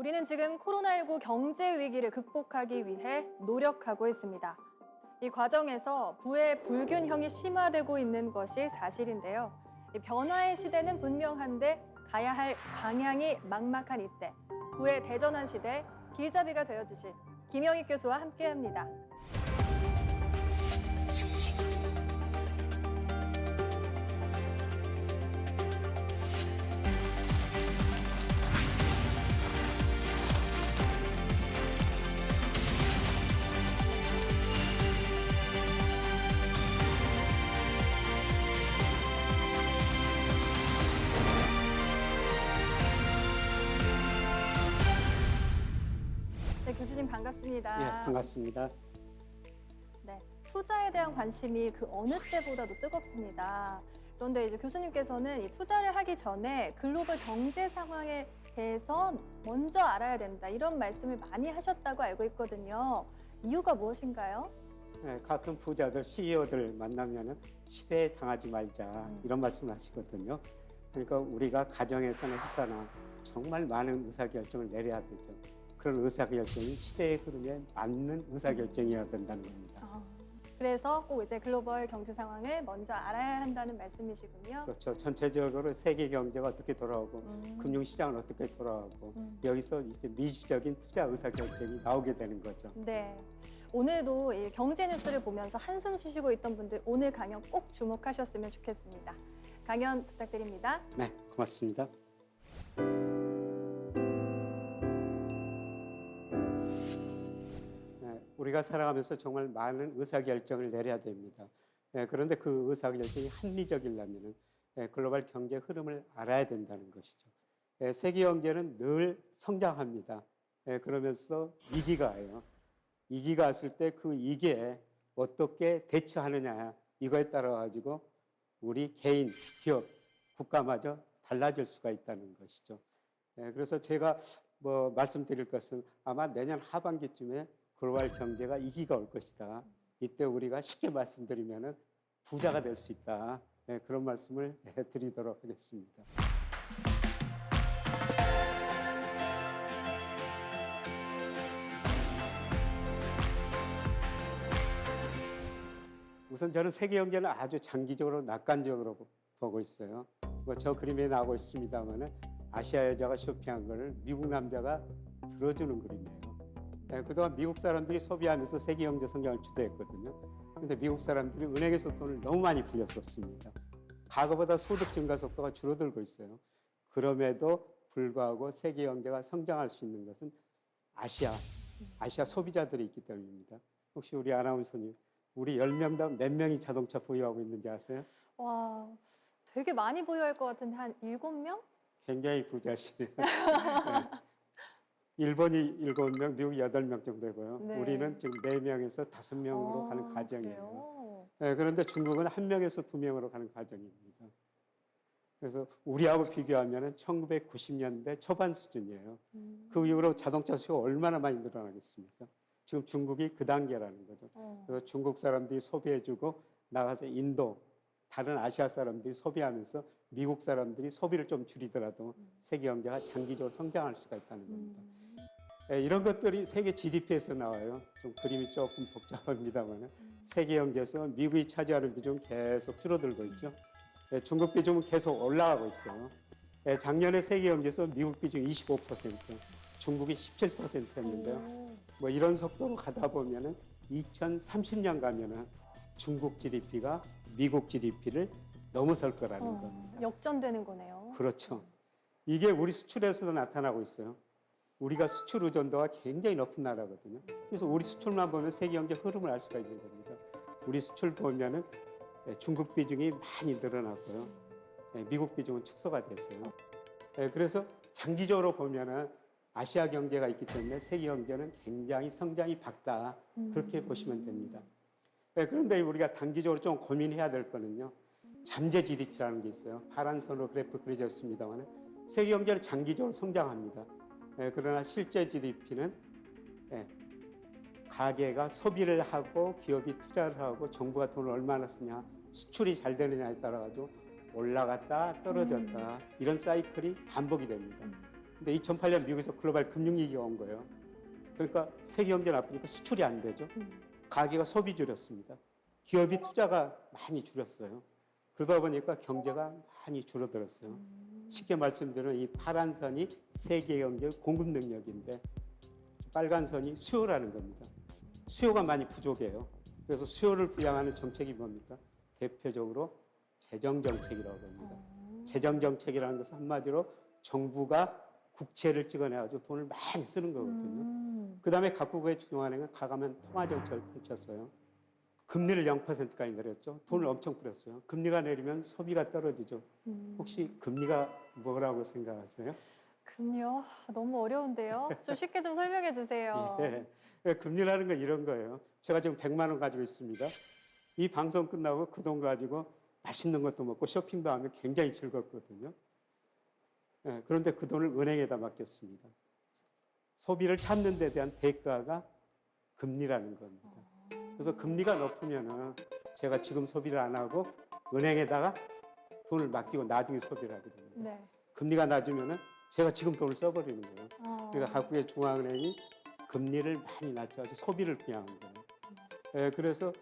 우리는 지금 코로나19 경제 위기를 극복하기 위해 노력하고 있습니다. 이 과정에서 부의 불균형이 심화되고 있는 것이 사실인데요. 이 변화의 시대는 분명한데 가야 할 방향이 막막한 이때, 부의 대전환 시대 길잡이가 되어주실 김영익 교수와 함께합니다. 네, 교수님 반갑습니다. 예, 반갑습니다. 네, 투자에 대한 관심이 그 어느 때보다도 뜨겁습니다. 그런데 이제 교수님께서는 이 투자를 하기 전에 글로벌 경제 상황에 대해서 먼저 알아야 된다 이런 말씀을 많이 하셨다고 알고 있거든요. 이유가 무엇인가요? 예, 가끔 부자들, CEO들 만나면은 시대에 당하지 말자 이런 말씀을 하시거든요. 그러니까 우리가 가정에서나 회사나 정말 많은 의사결정을 내려야 되죠. 그런 의사결정이 시대의 흐름에 맞는 의사결정이어야 된다는 겁니다. 그래서 꼭 이제 글로벌 경제 상황을 먼저 알아야 한다는 말씀이시군요. 그렇죠. 전체적으로 세계 경제가 어떻게 돌아오고 금융시장은 어떻게 돌아오고 여기서 이제 미시적인 투자 의사결정이 나오게 되는 거죠. 네, 오늘도 이 경제 뉴스를 보면서 한숨 쉬시고 있던 분들 오늘 강연 꼭 주목하셨으면 좋겠습니다. 강연 부탁드립니다. 네, 고맙습니다. 우리가 살아가면서 정말 많은 의사결정을 내려야 됩니다. 그런데 그 의사결정이 합리적이려면 글로벌 경제 흐름을 알아야 된다는 것이죠. 세계 경제는 늘 성장합니다. 그러면서 위기가 와요. 위기가 왔을 때 그 위기에 어떻게 대처하느냐 이거에 따라 가지고 우리 개인, 기업, 국가마저 달라질 수가 있다는 것이죠. 그래서 제가 말씀드릴 것은 아마 내년 하반기쯤에 글로벌 경제가 위기가 올 것이다. 이때 우리가 쉽게 말씀드리면은 부자가 될 수 있다. 그런 말씀을 드리도록 하겠습니다. 우선 저는 세계 경제는 아주 장기적으로 낙관적으로 보고 있어요. 저 그림에 나오고 있습니다만은 아시아 여자가 쇼핑한 거를 미국 남자가 들어주는 그림이에요. 그동안 미국 사람들이 소비하면서 세계 경제 성장을 주도했거든요. 그런데 미국 사람들이 은행에서 돈을 너무 많이 빌렸었습니다. 과거보다 소득 증가 속도가 줄어들고 있어요. 그럼에도 불구하고 세계 경제가 성장할 수 있는 것은 아시아 소비자들이 있기 때문입니다. 혹시 우리 아나운서님, 우리 10명당 몇 명이 자동차 보유하고 있는지 아세요? 와, 되게 많이 보유할 것 같은데 한 7명? 굉장히 부자시네요. 네. 일본이 7명, 미국이 8명 정도 되고요. 네. 우리는 지금 4명에서 5명으로 가는 가정이에요. 그래요? 네, 그런데 중국은 1명에서 2명으로 가는 가정입니다. 그래서 우리하고 비교하면 1990년대 초반 수준이에요. 그 이후로 자동차 수요가 얼마나 많이 늘어나겠습니까? 지금 중국이 그 단계라는 거죠. 그래서 중국 사람들이 소비해주고 나가서 인도, 다른 아시아 사람들이 소비하면서 미국 사람들이 소비를 좀 줄이더라도 세계 경제가 장기적으로 성장할 수가 있다는 겁니다. 이런 것들이 세계 GDP에서 나와요. 좀 그림이 조금 복잡합니다만 세계 경제에서 미국이 차지하는 비중은 계속 줄어들고 있죠. 중국 비중은 계속 올라가고 있어요. 작년에 세계 경제에서 미국 비중이 25%, 중국이 17%였는데요. 이런 속도로 가다 보면은 2030년 가면은 중국 GDP가 미국 GDP를 넘어설 거라는 겁니다. 역전되는 거네요. 그렇죠. 이게 우리 수출에서도 나타나고 있어요. 우리가 수출 의존도가 굉장히 높은 나라거든요. 그래서 우리 수출만 보면 세계 경제 흐름을 알 수가 있는 겁니다. 우리 수출 보면은 중국 비중이 많이 늘어났고요. 미국 비중은 축소가 됐어요. 그래서 장기적으로 보면은 아시아 경제가 있기 때문에 세계 경제는 굉장히 성장이 밝다. 그렇게 보시면 됩니다. 그런데 우리가 단기적으로 좀 고민해야 될 거는요. 잠재 GDP라는 게 있어요. 파란 선으로 그래프 그려졌습니다만 세계 경제는 장기적으로 성장합니다. 그러나 실제 GDP는 가계가 소비를 하고 기업이 투자를 하고 정부가 돈을 얼마나 쓰냐 수출이 잘 되느냐에 따라 가지고 올라갔다 떨어졌다 이런 사이클이 반복이 됩니다. 근데 2008년 미국에서 글로벌 금융위기가 온 거예요. 그러니까 세계 경제 나쁘니까 수출이 안 되죠. 가계가 소비 줄였습니다. 기업이 투자가 많이 줄였어요. 그러다 보니까 경제가 많이 줄어들었어요. 쉽게 말씀드리면 이 파란 선이 세계 경제 공급 능력인데 빨간 선이 수요라는 겁니다. 수요가 많이 부족해요. 그래서 수요를 부양하는 정책이 뭡니까? 대표적으로 재정 정책이라고 합니다. 재정 정책이라는 것은 한마디로 정부가 국채를 찍어내가지고 돈을 많이 쓰는 거거든요. 그 다음에 각국의 중앙은행은 과감한 통화 정책을 펼쳤어요. 금리를 0%까지 내렸죠. 돈을 엄청 뿌렸어요. 금리가 내리면 소비가 떨어지죠. 혹시 금리가 뭐라고 생각하세요? 금리요? 너무 어려운데요. 좀 쉽게 좀 설명해 주세요. 예. 금리라는 건 이런 거예요. 제가 지금 100만 원 가지고 있습니다. 이 방송 끝나고 그 돈 가지고 맛있는 것도 먹고 쇼핑도 하면 굉장히 즐겁거든요. 예, 그런데 그 돈을 은행에다 맡겼습니다. 소비를 찾는 데 대한 대가가 금리라는 겁니다. 그래서 금리가 높으면은 제가 지금 소비를 안 하고 은행에다가 돈을 맡기고 나중에 소비를 하게 됩니다. 네. 금리가 낮으면은 제가 지금 돈을 써버리는 거예요. 그러니까 각국의 중앙은행이 금리를 많이 낮춰가지고 소비를 부양한 거예요. 예, 그래서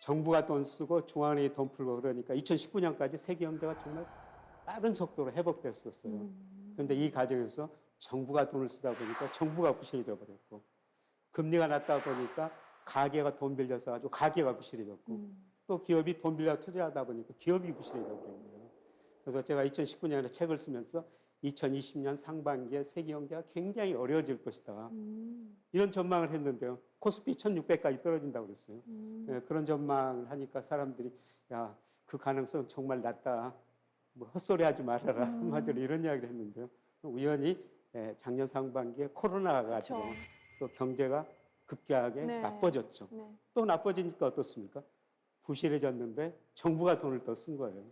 정부가 돈 쓰고 중앙은행이 돈 풀고 그러니까 2019년까지 세계 경제가 정말 빠른 속도로 회복됐었어요. 그런데 이 과정에서 정부가 돈을 쓰다 보니까 정부가 부실해져 버렸고 금리가 낮다 보니까 가계가 돈 빌려서 가지고 가계가 부실해졌고 또 기업이 돈 빌려 투자하다 보니까 기업이 부실해져 버린 거예요. 그래서 제가 2019년에 책을 쓰면서 2020년 상반기에 세계 경제가 굉장히 어려워질 것이다. 이런 전망을 했는데요. 코스피 1600까지 떨어진다고 그랬어요. 예, 그런 전망을 하니까 사람들이 야, 그 가능성 정말 낮다. 뭐 헛소리 하지 말아라. 한마디로 이런 이야기를 했는데요. 우연히 작년 상반기에 코로나가 가지고 또 경제가 급격하게 네. 나빠졌죠. 네. 또 나빠지니까 어떻습니까? 부실해졌는데 정부가 돈을 더 쓴 거예요.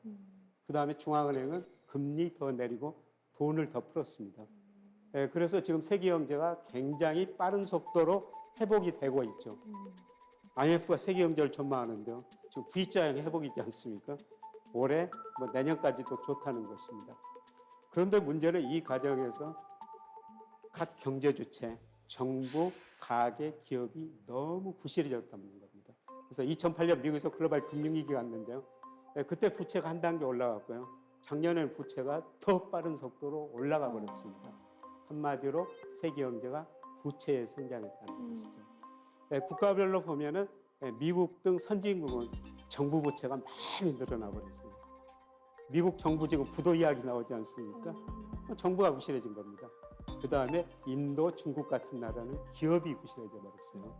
그 다음에 중앙은행은 금리 더 내리고 돈을 더 풀었습니다. 예, 그래서 지금 세계 경제가 굉장히 빠른 속도로 회복이 되고 있죠. IMF가 세계 경제를 전망하는데요. 지금 V자형 회복이 있지 않습니까? 올해 뭐 내년까지도 좋다는 것입니다. 그런데 문제는 이 과정에서 각 경제 주체, 정부, 가계, 기업이 너무 부실해졌다는 겁니다. 그래서 2008년 미국에서 글로벌 금융위기가 왔는데요. 그때 부채가 한 단계 올라갔고요. 작년에는 부채가 더 빠른 속도로 올라가 버렸습니다. 한마디로 세계 경제가 부채에 성장했다는 것이죠. 국가별로 보면은 미국 등 선진국은 정부 부채가 많이 늘어나 버렸어요. 미국 정부 지금 부도 이야기 나오지 않습니까? 정부가 부실해진 겁니다. 그 다음에 인도, 중국 같은 나라는 기업이 부실해져 버렸어요.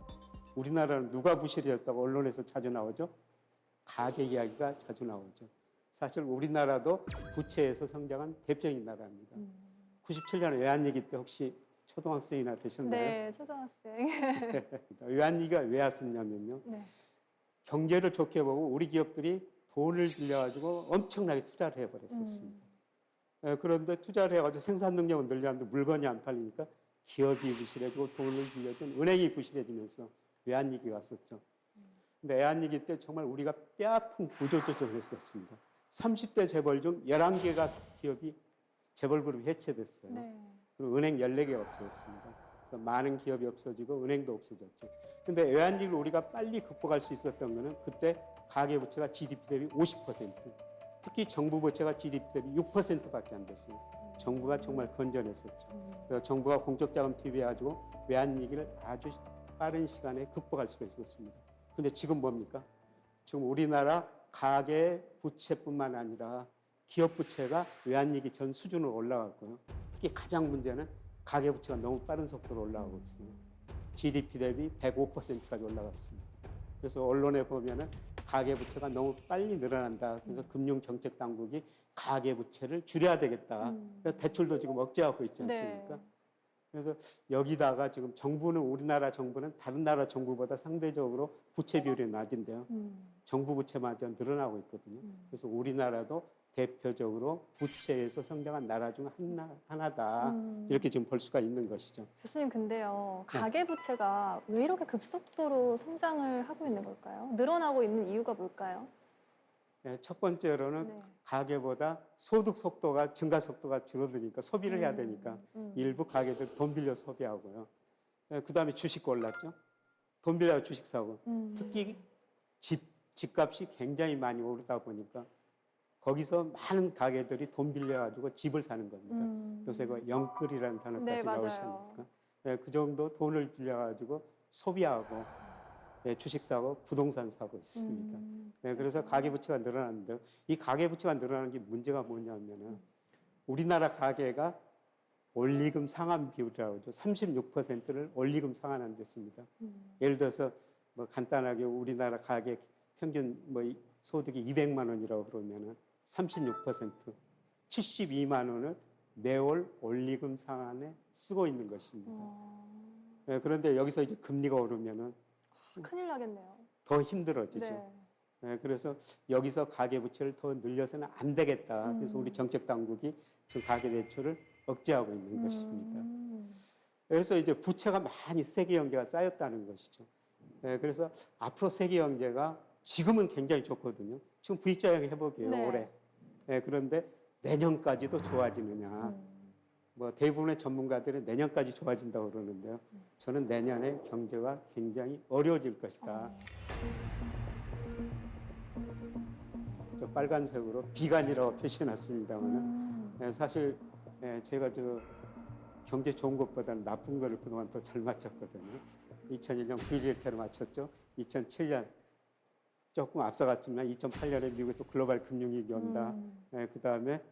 우리나라는 누가 부실해졌다고 언론에서 자주 나오죠? 가계 이야기가 자주 나오죠. 사실 우리나라도 부채에서 성장한 대표적인 나라입니다. 97년 외환위기 때 혹시 초등학생이나 되셨나요? 네, 초등학생. 외환위기가 왜 왔었냐면요. 네. 경제를 좋게 보고 우리 기업들이 돈을 빌려가지고 엄청나게 투자를 해버렸었습니다. 그런데 투자를 해가지고 생산 능력은 늘렸는데 물건이 안 팔리니까 기업이 부실해지고 돈을 빌려준 은행이 부실해지면서 외환위기가 왔었죠. 근데 외환위기 때 정말 우리가 뼈아픈 구조조정을 했었습니다. 30대 재벌 중 11개가 기업이 재벌 그룹이 해체됐어요. 네. 그리고 은행 14개가 없어졌습니다. 그래서 많은 기업이 없어지고 은행도 없어졌죠. 근데 외환위기를 우리가 빨리 극복할 수 있었던 거는 그때 가계부채가 GDP 대비 50%, 특히 정부 부채가 GDP 대비 6%밖에 안 됐어요. 정부가 정말 건전했었죠. 그래서 정부가 공적 자금 투입해가지고 외환위기를 아주 빠른 시간에 극복할 수가 있었습니다. 근데 지금 뭡니까? 지금 우리나라 가계 부채뿐만 아니라 기업 부채가 외환위기 전 수준으로 올라갔고요. 특히 가장 문제는 가계 부채가 너무 빠른 속도로 올라가고 있습니다. GDP 대비 105%까지 올라갔습니다. 그래서 언론에 보면은 가계 부채가 너무 빨리 늘어난다. 그래서 금융 정책 당국이 가계 부채를 줄여야 되겠다. 그래서 대출도 지금 억제하고 있지 않습니까? 네. 그래서 여기다가 지금 정부는 우리나라 정부는 다른 나라 정부보다 상대적으로 부채 비율이 낮은데요. 정부 부채마저 늘어나고 있거든요. 그래서 우리나라도 대표적으로 부채에서 성장한 나라 중 하나다. 이렇게 지금 볼 수가 있는 것이죠. 교수님, 근데요, 가계부채가 왜 이렇게 급속도로 성장을 하고 있는 걸까요? 늘어나고 있는 이유가 뭘까요? 첫 번째로는 네. 가계보다 소득 속도가 증가 속도가 줄어드니까 소비를 해야 되니까 일부 가계들 돈 빌려 소비하고요. 그다음에 주식 올랐죠. 돈 빌려 주식 사고 특히 집값이 굉장히 많이 오르다 보니까 거기서 많은 가게들이 돈 빌려가지고 집을 사는 겁니다. 요새 그 영끌이라는 단어까지 네, 맞아요. 나오시니까 그 정도 돈을 빌려가지고 소비하고 주식 사고 부동산 사고 있습니다. 그래서 가계부채가 늘어났는데요. 이 가계부채가 늘어나는 게 문제가 뭐냐면은 우리나라 가계가 원리금 상환 비율이라고 하죠. 36%를 원리금 상환한 데습니다. 예를 들어서 뭐 간단하게 우리나라 가계 평균 뭐 소득이 200만 원이라고 그러면은 36% 72만 원을 매월 원리금 상환에 쓰고 있는 것입니다. 그런데 여기서 이제 금리가 오르면은 큰일 나겠네요. 더 힘들어지죠. 네. 그래서 여기서 가계부채를 더 늘려서는 안 되겠다. 그래서 우리 정책 당국이 지금 가계대출을 억제하고 있는 것입니다. 그래서 이제 부채가 많이 세계 경제가 쌓였다는 것이죠. 그래서 앞으로 세계 경제가 지금은 굉장히 좋거든요. 지금 V자형 회복이에요, 네. 올해. 그런데 내년까지도 좋아지느냐. 뭐 대부분의 전문가들은 내년까지 좋아진다고 그러는데요. 저는 내년에 경제가 굉장히 어려워질 것이다. 저 빨간색으로 비관이라고 표시해놨습니다만 사실 제가 저 경제 좋은 것보다는 나쁜 거를 그동안 더 잘 맞췄거든요. 2001년 9.11 테러 맞췄죠. 2007년 조금 앞서갔지만 2008년에 미국에서 글로벌 금융위기 온다. 그 다음에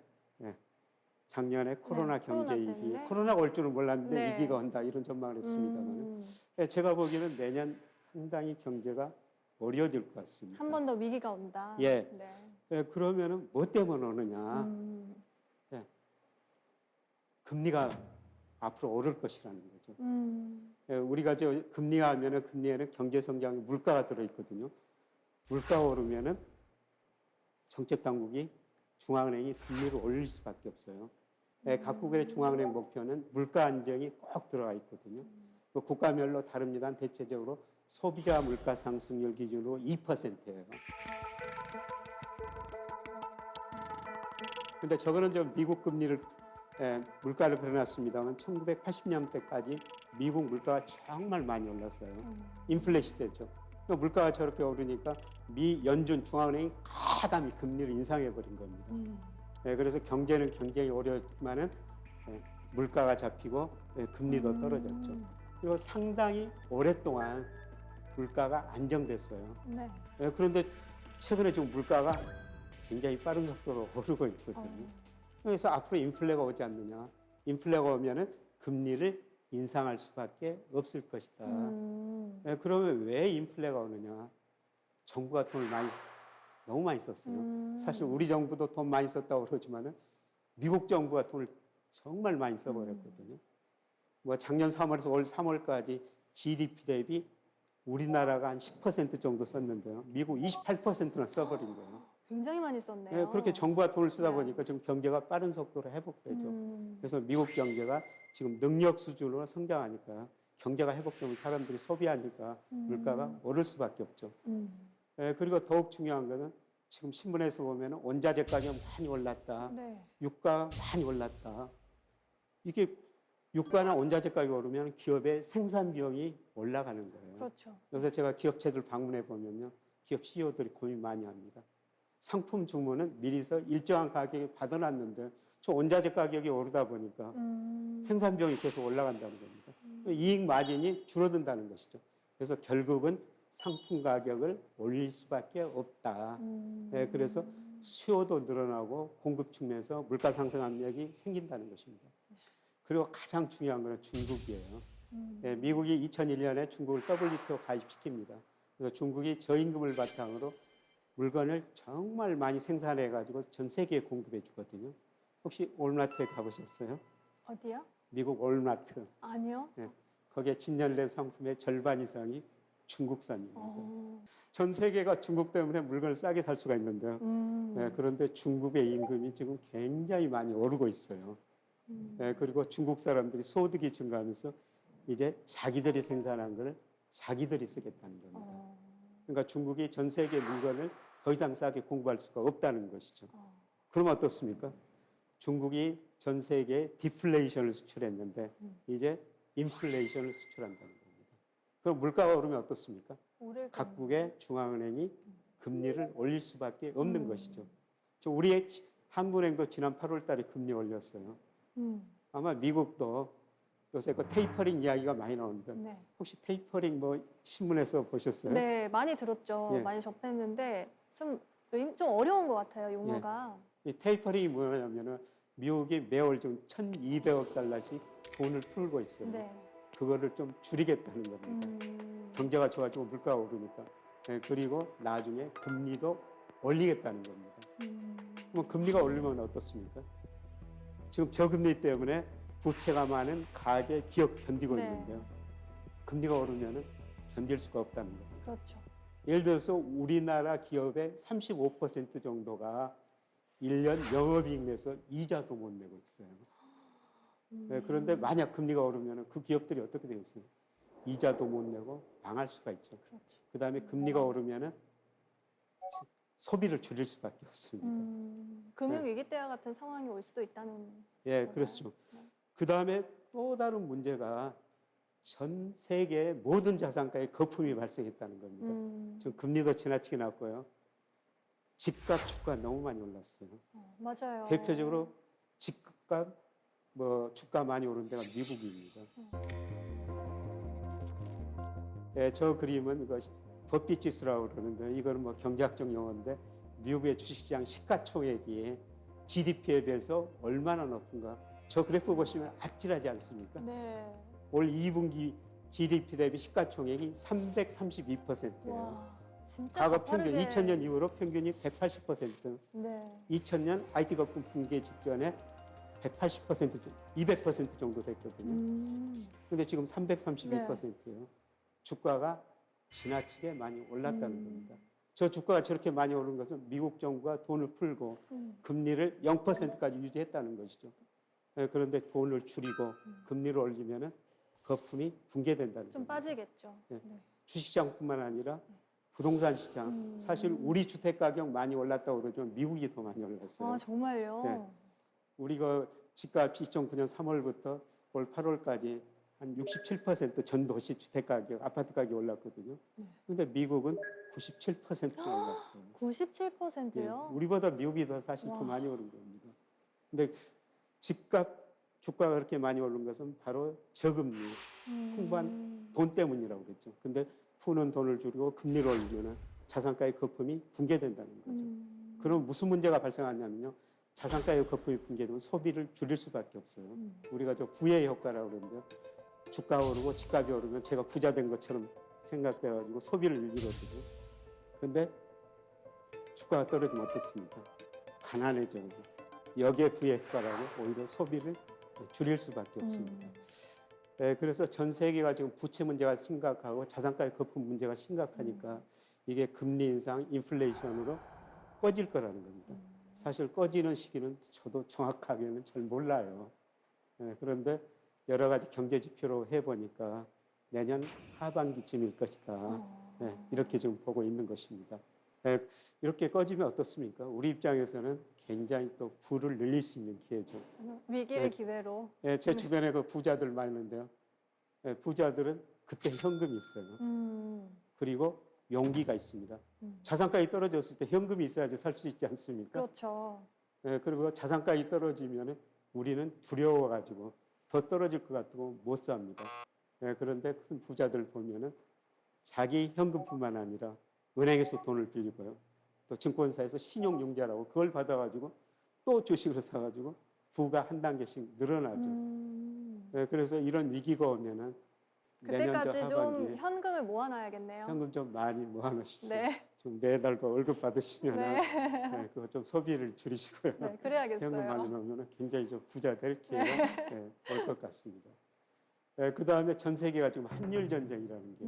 작년에 코로나 경제 코로나 위기, 때문에. 코로나가 올 줄은 몰랐는데 네. 위기가 온다 이런 전망을 했습니다만 제가 보기에는 내년 상당히 경제가 어려워질 것 같습니다. 한 번 더 위기가 온다. 예. 네. 그러면은 뭐 때문에 오느냐? 금리가 앞으로 오를 것이라는 거죠. 우리가 저 금리가 하면은 금리에는 경제 성장에 물가가 들어 있거든요. 물가가 오르면은 정책 당국이 중앙은행이 금리를 올릴 수밖에 없어요. 각국의 중앙은행 목표는 물가 안정이 꼭 들어가 있거든요. 국가별로 다릅니다. 대체적으로 소비자 물가 상승률 기준으로 2%예요. 근데 저거는 좀 미국 금리를 물가를 그려놨습니다만 1980년대까지 미국 물가가 정말 많이 올랐어요. 인플레 시대죠. 물가가 저렇게 오르니까 미 연준 중앙은행이 과감히 금리를 인상해버린 겁니다. 그래서 경제는 굉장히 어려웠지만은 물가가 잡히고 금리도 떨어졌죠. 그리고 상당히 오랫동안 물가가 안정됐어요. 네. 그런데 최근에 지금 물가가 굉장히 빠른 속도로 오르고 있거든요. 그래서 앞으로 인플레가 오지 않느냐. 인플레가 오면은 금리를 인상할 수밖에 없을 것이다. 그러면 왜 인플레가 오느냐? 정부가 돈을 너무 많이 썼어요. 사실 우리 정부도 돈 많이 썼다고 그러지만은 미국 정부가 돈을 정말 많이 써버렸거든요. 뭐 작년 3월에서 올 3월까지 GDP 대비 우리나라가 한 10% 정도 썼는데요. 미국 28%나 써버린 거예요. 굉장히 많이 썼네요. 그렇게 정부가 돈을 쓰다 보니까 지금 경제가 빠른 속도로 회복되죠. 그래서 미국 경제가 지금 능력 수준으로 성장하니까 경제가 회복되면 사람들이 소비하니까 물가가 오를 수밖에 없죠. 그리고 더욱 중요한 거는 지금 신문에서 보면 원자재 가격이 많이 올랐다. 네. 유가가 많이 올랐다. 이게 유가나 원자재 가격이 오르면 기업의 생산 비용이 올라가는 거예요. 그렇죠. 그래서 제가 기업체들 방문해 보면요. 기업 CEO들이 고민 많이 합니다. 상품 주문은 미리서 일정한 가격에 받아놨는데 저 원자재 가격이 오르다 보니까 생산 비용이 계속 올라간다는 겁니다. 이익 마진이 줄어든다는 것이죠. 그래서 결국은 상품 가격을 올릴 수밖에 없다. 그래서 수요도 늘어나고 공급 측면에서 물가 상승 압력이 생긴다는 것입니다. 그리고 가장 중요한 것은 중국이에요. 미국이 2001년에 중국을 WTO 가입시킵니다. 그래서 중국이 저임금을 바탕으로 물건을 정말 많이 생산해가지고 전 세계에 공급해 주거든요. 혹시 월마트에 가보셨어요? 어디요? 미국 월마트. 아니요. 거기에 진열된 상품의 절반 이상이 중국산입니다. 전 세계가 중국 때문에 물건을 싸게 살 수가 있는데요. 그런데 중국의 임금이 지금 굉장히 많이 오르고 있어요. 그리고 중국 사람들이 소득이 증가하면서 이제 자기들이 생산한 걸 자기들이 쓰겠다는 겁니다. 그러니까 중국이 전 세계 물건을 더 이상 싸게 공부할 수가 없다는 것이죠. 그럼 어떻습니까? 중국이 전 세계에 디플레이션을 수출했는데 이제 인플레이션을 수출한다는 겁니다. 그럼 물가가 오르면 어떻습니까? 각국의 중앙은행이 금리를 올릴 수밖에 없는 것이죠. 우리의 한국은행도 지난 8월 달에 금리 올렸어요. 아마 미국도 요새 그 테이퍼링 이야기가 많이 나옵니다. 네. 혹시 테이퍼링 뭐 신문에서 보셨어요? 네, 많이 들었죠. 예. 많이 접했는데 좀 어려운 것 같아요, 용어가. 이 테이퍼링이 뭐냐면은 미국이 매월 지금 1,200억 달러씩 돈을 풀고 있어요. 네. 그거를 좀 줄이겠다는 겁니다. 경제가 좋아지고 물가가 오르니까. 네, 그리고 나중에 금리도 올리겠다는 겁니다. 그럼 금리가 오르면 어떻습니까? 지금 저금리 때문에 부채가 많은 가계, 기업 견디고 네. 있는데요. 금리가 오르면 견딜 수가 없다는 겁니다. 그렇죠. 예를 들어서 우리나라 기업의 35% 정도가 1년 영업이익 내서 이자도 못 내고 있어요. 네, 그런데 만약 금리가 오르면 그 기업들이 어떻게 되겠어요? 이자도 못 내고 망할 수가 있죠. 그렇죠. 그다음에 금리가 오르면 소비를 줄일 수밖에 없습니다. 금융위기 때와 같은 상황이 올 수도 있다는. 예, 건가요? 그렇죠. 네. 그다음에 또 다른 문제가 전 세계 모든 자산가에 거품이 발생했다는 겁니다. 지금 금리도 지나치게 낮고요. 집값, 주가 너무 많이 올랐어요. 맞아요. 대표적으로 집값, 뭐 주가 많이 오른 데가 미국입니다. 예, 저 그림은 그 버핏 지수라고 그러는데 이거는 뭐 경제학적 용어인데 미국의 주식시장 시가총액이 GDP에 비해서 얼마나 높은가. 저 그래프 보시면 아찔하지 않습니까? 네. 올 2분기 GDP 대비 시가총액이 332%예요. 와, 진짜 과거 가파르게. 평균 2000년 이후로 평균이 180%. 네. 2000년 IT 거품 붕괴 직전에 180% 200% 정도 됐거든요. 근데 지금 332%예요. 주가가 지나치게 많이 올랐다는 겁니다. 저 주가가 저렇게 많이 오른 것은 미국 정부가 돈을 풀고 금리를 0%까지 유지했다는 것이죠. 네, 그런데 돈을 줄이고 금리를 올리면은 거품이 붕괴된다는 좀 겁니다. 빠지겠죠. 네. 네. 주식시장뿐만 아니라 부동산 시장, 사실 우리 주택 가격 많이 올랐다고 그러지만 미국이 더 많이 올랐어요. 아, 정말요? 네. 우리가 집값이 2009년 3월부터 올 8월까지 한 67% 전 도시 주택 가격, 아파트 가격이 올랐거든요. 그런데 미국은 97%가 올랐어요. 97%요? 예, 우리보다 미국이 더 사실 더 와. 많이 오른 겁니다. 근데 집값, 주가가 그렇게 많이 오른 것은 바로 저금리, 풍부한 돈 때문이라고 그랬죠. 근데 푸는 돈을 줄이고 금리를 올리면 자산가의 거품이 붕괴된다는 거죠. 그럼 무슨 문제가 발생하냐면요. 자산가의 거품이 붕괴되면 소비를 줄일 수밖에 없어요. 우리가 저 부의 효과라고 그러는데요. 주가가 오르고 집값이 오르면 제가 부자 된 것처럼 생각돼가지고 소비를 늘리거든요. 근데 주가가 떨어지면 어떻습니까? 가난해져. 여기에 부의 효과라고 오히려 소비를 줄일 수밖에 없습니다. 네, 그래서 전 세계가 지금 부채 문제가 심각하고 자산가의 거품 문제가 심각하니까 이게 금리 인상, 인플레이션으로 꺼질 거라는 겁니다. 사실 꺼지는 시기는 저도 정확하게는 잘 몰라요. 네, 그런데 여러 가지 경제 지표로 해보니까 내년 하반기쯤일 것이다. 네, 이렇게 지금 보고 있는 것입니다. 네, 이렇게 꺼지면 어떻습니까? 우리 입장에서는 굉장히 또 부를 늘릴 수 있는 기회죠. 위기를 네. 기회로. 예, 제 주변에 그 부자들 많이 있는데요. 예, 부자들은 그때 현금이 있어요. 그리고 용기가 있습니다. 자산가이 떨어졌을 때 현금이 있어야지 살 수 있지 않습니까? 그렇죠. 예, 그리고 자산가이 떨어지면 우리는 두려워가지고 더 떨어질 것 같고 못 삽니다. 예, 그런데 큰 부자들 보면은 자기 현금뿐만 아니라 은행에서 돈을 빌리고요. 또 증권사에서 신용융자라고 그걸 받아가지고 또 주식을 사가지고 부가 한 단계씩 늘어나죠. 네, 그래서 이런 위기가 오면은 내년 그때까지 저 좀 하반기에 현금을 모아놔야겠네요. 현금 좀 많이 모아놓으십시오. 네. 좀 매달 그 월급 받으시면 네. 네, 그거 좀 소비를 줄이시고요. 네, 그래야겠어요. 현금 많이 넣으면 굉장히 좀 부자 될 기회가 네, 올 것 같습니다. 네, 그 다음에 전 세계가 지금 한율 전쟁이라는 게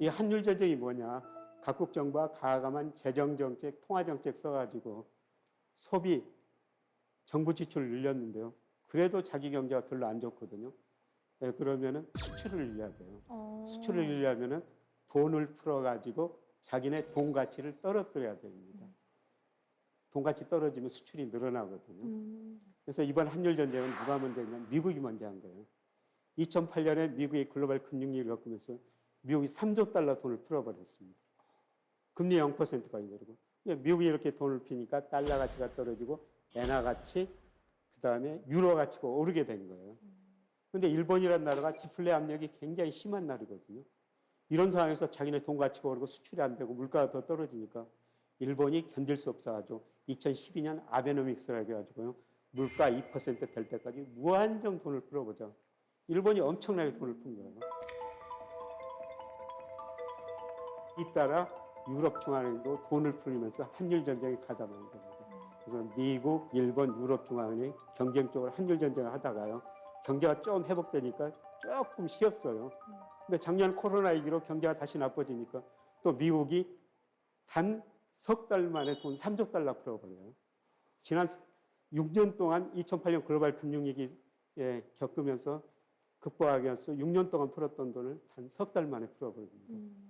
이 한율 전쟁이 뭐냐? 각국 정부가 과감한 재정 정책, 통화 정책 써가지고 소비, 정부 지출을 늘렸는데요. 그래도 자기 경제가 별로 안 좋거든요. 네, 그러면은 수출을 늘려야 돼요. 수출을 늘려면은 돈을 풀어가지고 자기네 돈 가치를 떨어뜨려야 됩니다. 돈 가치 떨어지면 수출이 늘어나거든요. 그래서 이번 한일 전쟁은 누가 먼저 했냐면 미국이 먼저 한 거예요. 2008년에 미국이 글로벌 금융위기를 겪으면서 미국이 3조 달러 돈을 풀어버렸습니다. 금리 0%까지 내리고. 미국이 이렇게 돈을 피니까 달러 가치가 떨어지고 엔화 가치, 그다음에 유로 가치가 오르게 된 거예요. 그런데 일본이라는 나라가 디플레 압력이 굉장히 심한 나라거든요. 이런 상황에서 자기네 돈 가치가 오르고 수출이 안 되고 물가가 더 떨어지니까 일본이 견딜 수 없어가지고 2012년 아베노믹스라 해가지고요. 물가 2%될 때까지 무한정 돈을 풀어보자. 일본이 엄청나게 돈을 푼 거예요. 잇따라 유럽 중앙은행도 돈을 풀리면서 한일 전쟁에 가담한 겁니다. 그래서 미국, 일본, 유럽 중앙은행이 경쟁적으로 한일 전쟁을 하다가요. 경제가 좀 회복되니까 조금 쉬었어요. 근데 작년 코로나 위기로 경제가 다시 나빠지니까 또 미국이 단 석 달 만에 돈 3조 달러 풀어버려요. 지난 6년 동안 2008년 글로벌 금융위기에 겪으면서 극복하기 위해서 6년 동안 풀었던 돈을 단 석 달 만에 풀어버립니다.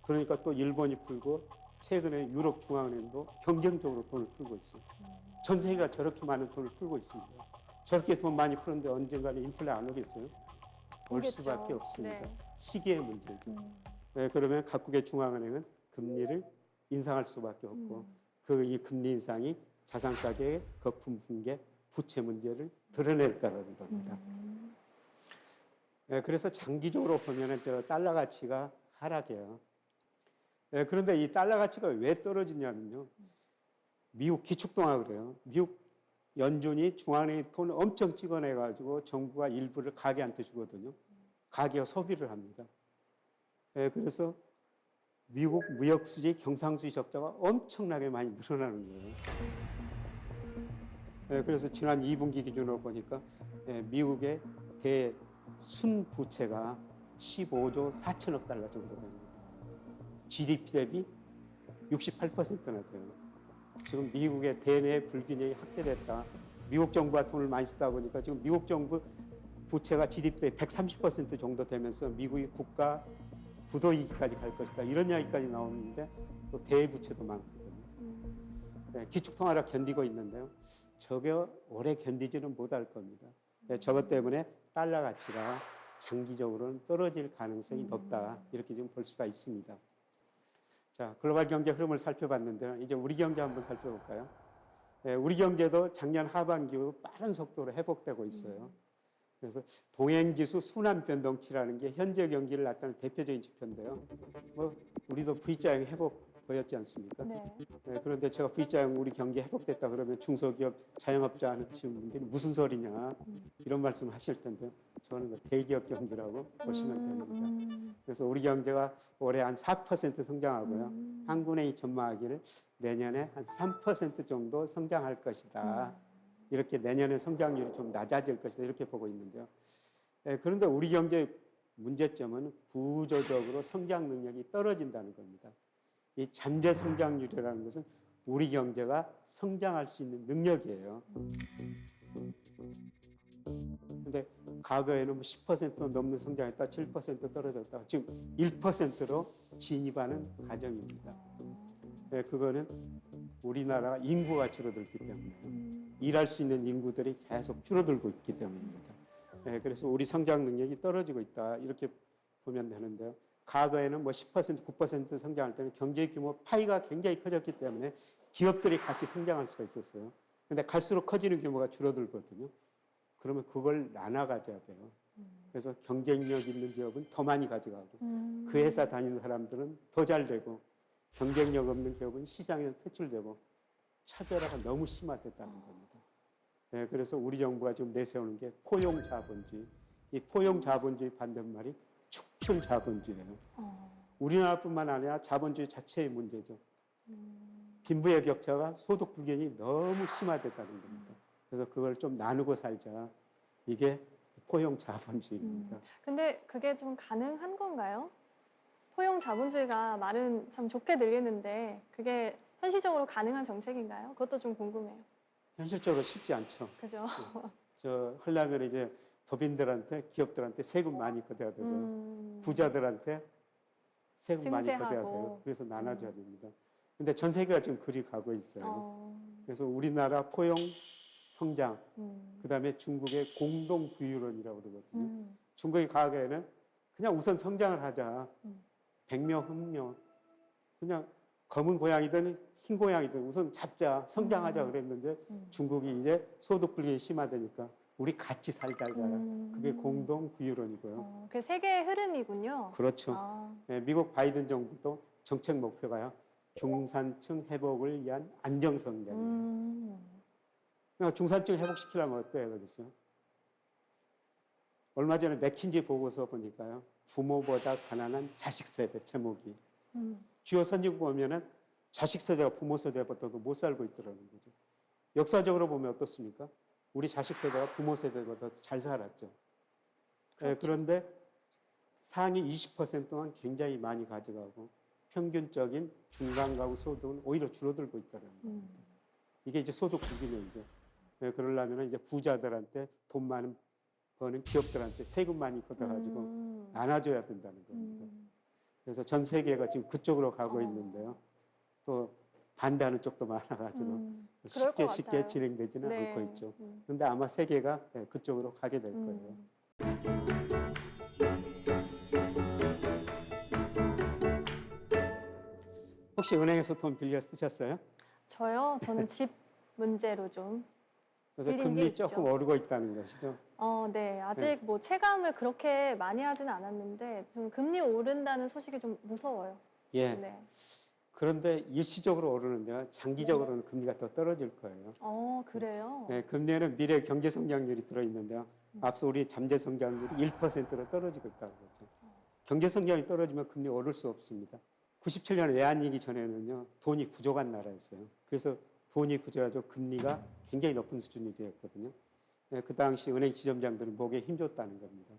그러니까 또 일본이 풀고 최근에 유럽 중앙은행도 경쟁적으로 돈을 풀고 있어요. 전 세계가 저렇게 많은 돈을 풀고 있습니다. 저렇게 돈 많이 푸는데 언젠가는 인플레 안 오겠어요? 올 오겠죠. 수밖에 없습니다. 네. 시기의 문제죠. 네, 그러면 각국의 중앙은행은 금리를 인상할 수밖에 없고 그 이 금리 인상이 자산 가격의 거품 붕괴, 부채 문제를 드러낼 거라는 겁니다. 네, 그래서 장기적으로 보면은 저 달러 가치가 하락해요. 네, 그런데 이 달러 가치가 왜 떨어지냐면요. 미국 기축통화 그래요. 미국 연준이 중앙은행에 돈을 엄청 찍어내가지고 정부가 일부를 가계한테 주거든요. 가계가 소비를 합니다. 네, 그래서 미국 무역수지 경상수지 적자가 엄청나게 많이 늘어나는 거예요. 네, 그래서 지난 2분기 기준으로 보니까 미국의 대순부채가 15조 4천억 달러 정도 됩니다. GDP 대비 68%나 돼요. 지금 미국의 대내 불균형이 확대됐다. 미국 정부가 돈을 많이 쓰다 보니까 지금 미국 정부 부채가 GDP 대비 130% 정도 되면서 미국이 국가 부도위기까지 갈 것이다. 이런 이야기까지 나오는데 또 대부채도 많거든요. 네, 기축통화라 견디고 있는데요. 저게 오래 견디지는 못할 겁니다. 네, 저것 때문에 달러 가치가 장기적으로는 떨어질 가능성이 높다. 이렇게 좀 볼 수가 있습니다. 자, 글로벌 경제 흐름을 살펴봤는데요. 이제 우리 경제 한번 살펴볼까요? 네, 우리 경제도 작년 하반기 후 빠른 속도로 회복되고 있어요. 그래서 동행지수 순환 변동치라는 게 현재 경기를 나타내는 대표적인 지표인데요. 뭐 우리도 V자형 회복 보였지 않습니까? 네. 네, 그런데 제가 V자형 우리 경기 회복됐다 그러면 중소기업 자영업자 하는 분들이 무슨 소리냐 이런 말씀을 하실 텐데요. 저는 그 대기업 경기라고 보시면 됩니다. 그래서 우리 경제가 올해 한 4% 성장하고요. 한국은행이 전망하기를 내년에 한 3% 정도 성장할 것이다. 이렇게 내년에 성장률이 좀 낮아질 것이다. 이렇게 보고 있는데요. 그런데 우리 경제의 문제점은 구조적으로 성장 능력이 떨어진다는 겁니다. 이 잠재 성장률이라는 것은 우리 경제가 성장할 수 있는 능력이에요. 그런데 과거에는 뭐 10% 넘는 성장했다, 7% 떨어졌다. 지금 1%로 진입하는 과정입니다. 그거는 우리나라 인구가 줄어들기 때문에 일할 수 있는 인구들이 계속 줄어들고 있기 때문입니다. 그래서 우리 성장 능력이 떨어지고 있다 이렇게 보면 되는데요. 과거에는 뭐 10%, 9% 성장할 때는 경제 규모 파이가 굉장히 커졌기 때문에 기업들이 같이 성장할 수가 있었어요. 그런데 갈수록 커지는 규모가 줄어들거든요. 그러면 그걸 나눠 가져야 돼요. 그래서 경쟁력 있는 기업은 더 많이 가져가고 그 회사 다니는 사람들은 더 잘 되고 경쟁력 없는 기업은 시장에서 퇴출되고 차별화가 너무 심화됐다는 겁니다. 네, 그래서 우리 정부가 지금 내세우는 게 포용자본주의. 이 포용자본주의 반대말이 축출자본주의예요. 우리나라뿐만 아니라 자본주의 자체의 문제죠. 빈부의 격차가 소득 불균이 너무 심화됐다는 겁니다. 그래서 그걸 좀 나누고 살자. 이게 포용자본주의입니다. 근데 그게 좀 가능한 건가요? 포용 자본주의가 말은 참 좋게 들리는데 그게 현실적으로 가능한 정책인가요? 그것도 좀 궁금해요. 현실적으로 쉽지 않죠. 그죠? 저 하려면 이제 법인들한테 기업들한테 세금 많이 걷어야 되고 부자들한테 세금 많이 증세하고. 걷어야 돼요. 그래서 나눠줘야 됩니다. 근데 전 세계가 지금 그리 가고 있어요. 어. 그래서 우리나라 포용 성장, 음. 그다음에 중국의 공동 부유론이라고 그러거든요. 음. 중국이 과거에는 그냥 우선 성장을 하자. 음. 백명 흑명. 그냥 검은 고양이든 흰 고양이든 우선 잡자, 성장하자 그랬는데 중국이 이제 소득 불균이 심화되니까 우리 같이 살자. 그게 공동 부유론이고요. 그 세계의 흐름이군요. 그렇죠. 아. 예, 미국 바이든 정부도 정책 목표가요. 중산층 회복을 위한 안정 성장이에요. 그러니까 중산층 회복시키려면 어때야 되겠어요? 얼마 전에 맥킨지 보고서 보니까요. 부모보다 가난한 자식 세대 제목이. 주요 선진국 보면은 자식 세대가 부모 세대보다도 못 살고 있더라는 거죠. 역사적으로 보면 어떻습니까? 우리 자식 세대가 부모 세대보다 잘 살았죠. 그렇죠. 그런데 상위 20%만 굉장히 많이 가져가고 평균적인 중간 가구 소득은 오히려 줄어들고 있다는 겁니다. 이게 이제 소득 불균형이죠. 그러려면 이제 부자들한테 돈 많은 버는 기업들한테 세금 많이 걷어가지고 나눠줘야 된다는 겁니다. 그래서 전 세계가 지금 그쪽으로 가고 있는데요. 또 반대하는 쪽도 많아가지고 그럴 것 쉽게 같아요. 진행되지는 네. 않고 있죠. 그런데 아마 세계가 그쪽으로 가게 될 거예요. 혹시 은행에서 돈 빌려 쓰셨어요? 저요? 저는 집 문제로 좀. 그래서 빌린 게 금리 있죠. 조금 오르고 있다는 것이죠. 네. 아직 뭐 체감을 그렇게 많이 하지는 않았는데 좀 금리 오른다는 소식이 좀 무서워요. 예. 네. 그런데 일시적으로 오르는데요. 장기적으로는 금리가 더 떨어질 거예요. 그래요? 네, 금리에는 미래 경제 성장률이 들어있는데요. 앞서 우리 잠재 성장률이 1%로 떨어지고 있다고 그랬죠. 경제 성장이 떨어지면 금리 오를 수 없습니다. 97년 외환위기 전에는요. 돈이 부족한 나라였어요. 그래서 돈이 부족해서 금리가 굉장히 높은 수준이 되었거든요. 네, 그 당시 은행 지점장들은 목에 힘줬다는 겁니다.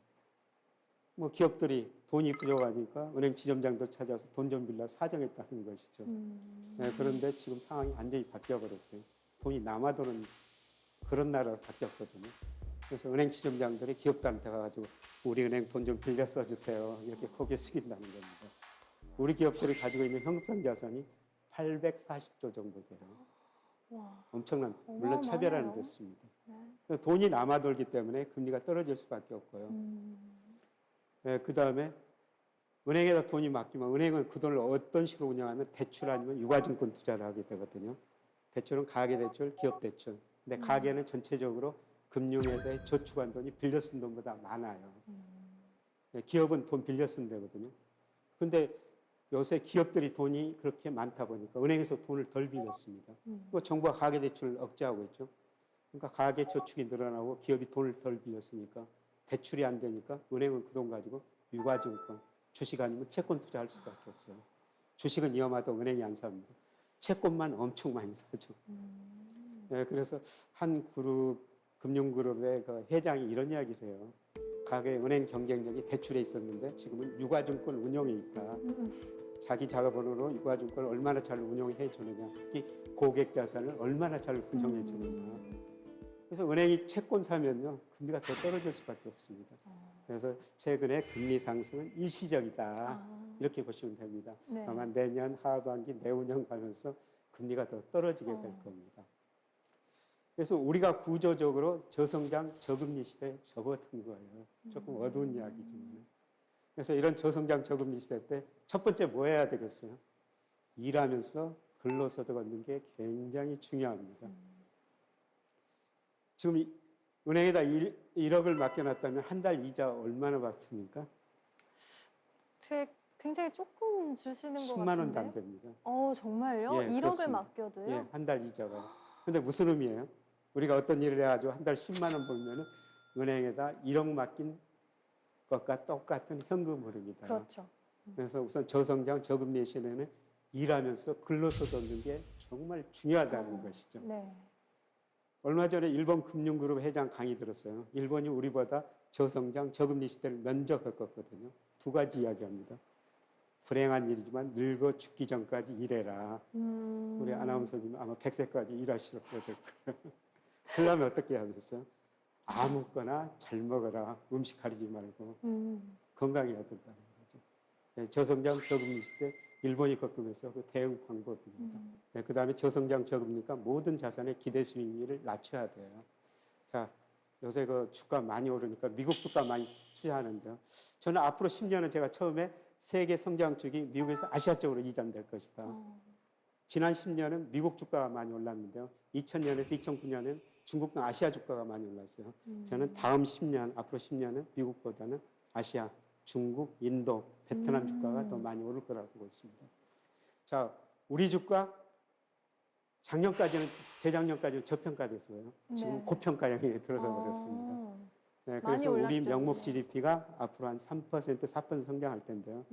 뭐 기업들이 돈이 부족하니까 은행 지점장들 찾아서 돈 좀 빌려 사정했다는 것이죠. 네, 그런데 지금 상황이 완전히 바뀌어 버렸어요. 돈이 남아도는 그런 나라로 바뀌었거든요. 그래서 은행 지점장들이 기업들한테 가가지고 우리 은행 돈 좀 빌려 써주세요. 이렇게 고개 숙인다는 겁니다. 우리 기업들이 가지고 있는 현금성 자산이 840조 정도 돼요. 와. 엄청난, 물론 어마어마하네요. 차별화는 됐습니다. 네. 돈이 남아돌기 때문에 금리가 떨어질 수밖에 없고요. 네, 그 다음에 은행에다 돈이 맡기면 은행은 그 돈을 어떤 식으로 운영하면 대출 아니면 유가증권 투자를 하게 되거든요. 대출은 가계대출, 기업대출. 근데 가계는 전체적으로 금융회사에 저축한 돈이 빌려 쓴 돈보다 많아요. 네, 기업은 돈 빌려 쓴 데거든요. 근데 요새 기업들이 돈이 그렇게 많다 보니까 은행에서 돈을 덜 빌렸습니다. 정부가 가계대출을 억제하고 있죠. 그러니까 가계 저축이 늘어나고 기업이 돈을 덜 빌렸으니까 대출이 안 되니까 은행은 그 돈 가지고 유가증권, 주식 아니면 채권 투자할 수밖에 없어요. 주식은 위험하다고 은행이 안 삽니다. 채권만 엄청 많이 사죠. 네, 그래서 한 그룹, 금융그룹의 그 회장이 이런 이야기를 해요. 과거에 은행 경쟁력이 대출에 있었는데 지금은 유가증권 운용에 있다. 자기 자금으로 유가증권을 얼마나 잘 운용해 주느냐, 특히 고객 자산을 얼마나 잘 운용해 주느냐. 그래서 은행이 채권 사면요 금리가 더 떨어질 수밖에 없습니다. 그래서 최근에 금리 상승은 일시적이다 이렇게 보시면 됩니다. 네. 아마 내년 하반기 내후년 가면서 금리가 더 떨어지게 될 겁니다. 그래서 우리가 구조적으로 저성장 저금리 시대에 접어든 거예요. 조금 어두운 이야기지만. 그래서 이런 저성장 저금리 시대 때 첫 번째 뭐 해야 되겠어요? 일하면서 근로소득 얻는 게 굉장히 중요합니다. 지금 은행에다 1억을 맡겨놨다면 한 달 이자 얼마나 받습니까? 굉장히 조금 주시는 것 10만 같은데. 원도 안 됩니다. 정말요? 예, 1억을 그렇습니다. 맡겨도요? 예, 한 달 이자가. 근데 무슨 의미예요? 우리가 어떤 일을 해가지고 한 달 10만 원 벌면은 은행에다 1억 맡긴 것과 똑같은 현금 흐름이다. 그렇죠. 그래서 우선 저성장 저금리 시대에는 일하면서 근로소득 얻는 게 정말 중요하다는 것이죠. 네. 얼마 전에 일본 금융그룹 회장 강의 들었어요. 일본이 우리보다 저성장 저금리 시대를 먼저 겪었거든요. 두 가지 이야기합니다. 불행한 일이지만 늙어 죽기 전까지 일해라. 우리 아나운서님 아마 100세까지 일하시려고 될 거예요. 그러려면 어떻게 해야 되겠어요? 아무거나 잘 먹어라. 음식 가리지 말고 건강해야 된다는 거죠. 저성장 저금리 시대 일본이 겪으면서 그 대응 방법입니다. 그다음에 저성장 저금리가 모든 자산의 기대 수익률을 낮춰야 돼요. 자, 요새 그 주가 많이 오르니까 미국 주가 많이 투자하는데요. 저는 앞으로 10년은 제가 처음에 세계 성장 쪽이 미국에서 아시아 쪽으로 이전될 것이다. 지난 10년은 미국 주가가 많이 올랐는데요. 2000년에서 2009년은 중국 등 아시아 주가가 많이 올랐어요. 저는 다음 10년, 앞으로 10년은 미국보다는 아시아, 중국, 인도, 베트남 주가가 더 많이 오를 거라고 보고 있습니다. 자, 우리 주가 작년까지는 재작년까지는 저평가됐어요. 지금 네. 고평가형에 들어서 버렸습니다. 네, 많이 그래서 우리 올랐죠. 명목 GDP가 앞으로 한 3%, 4% 성장할 텐데요.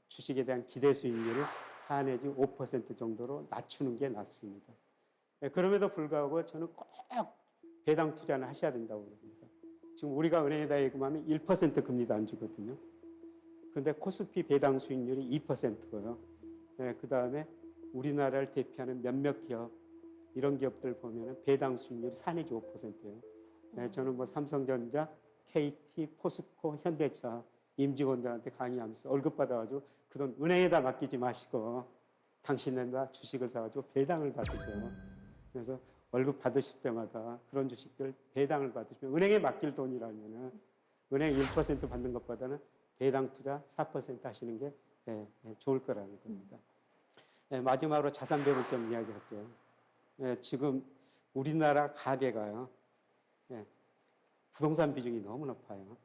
주식에 대한 기대 수익률을 4 내지 5% 정도로 낮추는 게 낫습니다. 네, 그럼에도 불구하고 저는 꼭 배당 투자는 하셔야 된다고 봅니다. 지금 우리가 은행에다 예금하면 1% 금리도 안 주거든요. 그런데 코스피 배당 수익률이 2%고요. 네, 그 다음에 우리나라를 대표하는 몇몇 기업, 이런 기업들 보면은 배당 수익률이 4 내지 5%예요. 네, 저는 뭐 삼성전자, KT, 포스코, 현대차 임직원들한테 강의하면서 월급 받아가지고 그 돈 은행에다 맡기지 마시고 당신네가 주식을 사가지고 배당을 받으세요. 그래서 월급 받으실 때마다 그런 주식들 배당을 받으시면 은행에 맡길 돈이라면은 은행 1% 받는 것보다는 배당 투자 4% 하시는 게 좋을 거라는 겁니다. 마지막으로 자산 배분점 이야기할게요. 지금 우리나라 가계가요. 부동산 비중이 너무 높아요.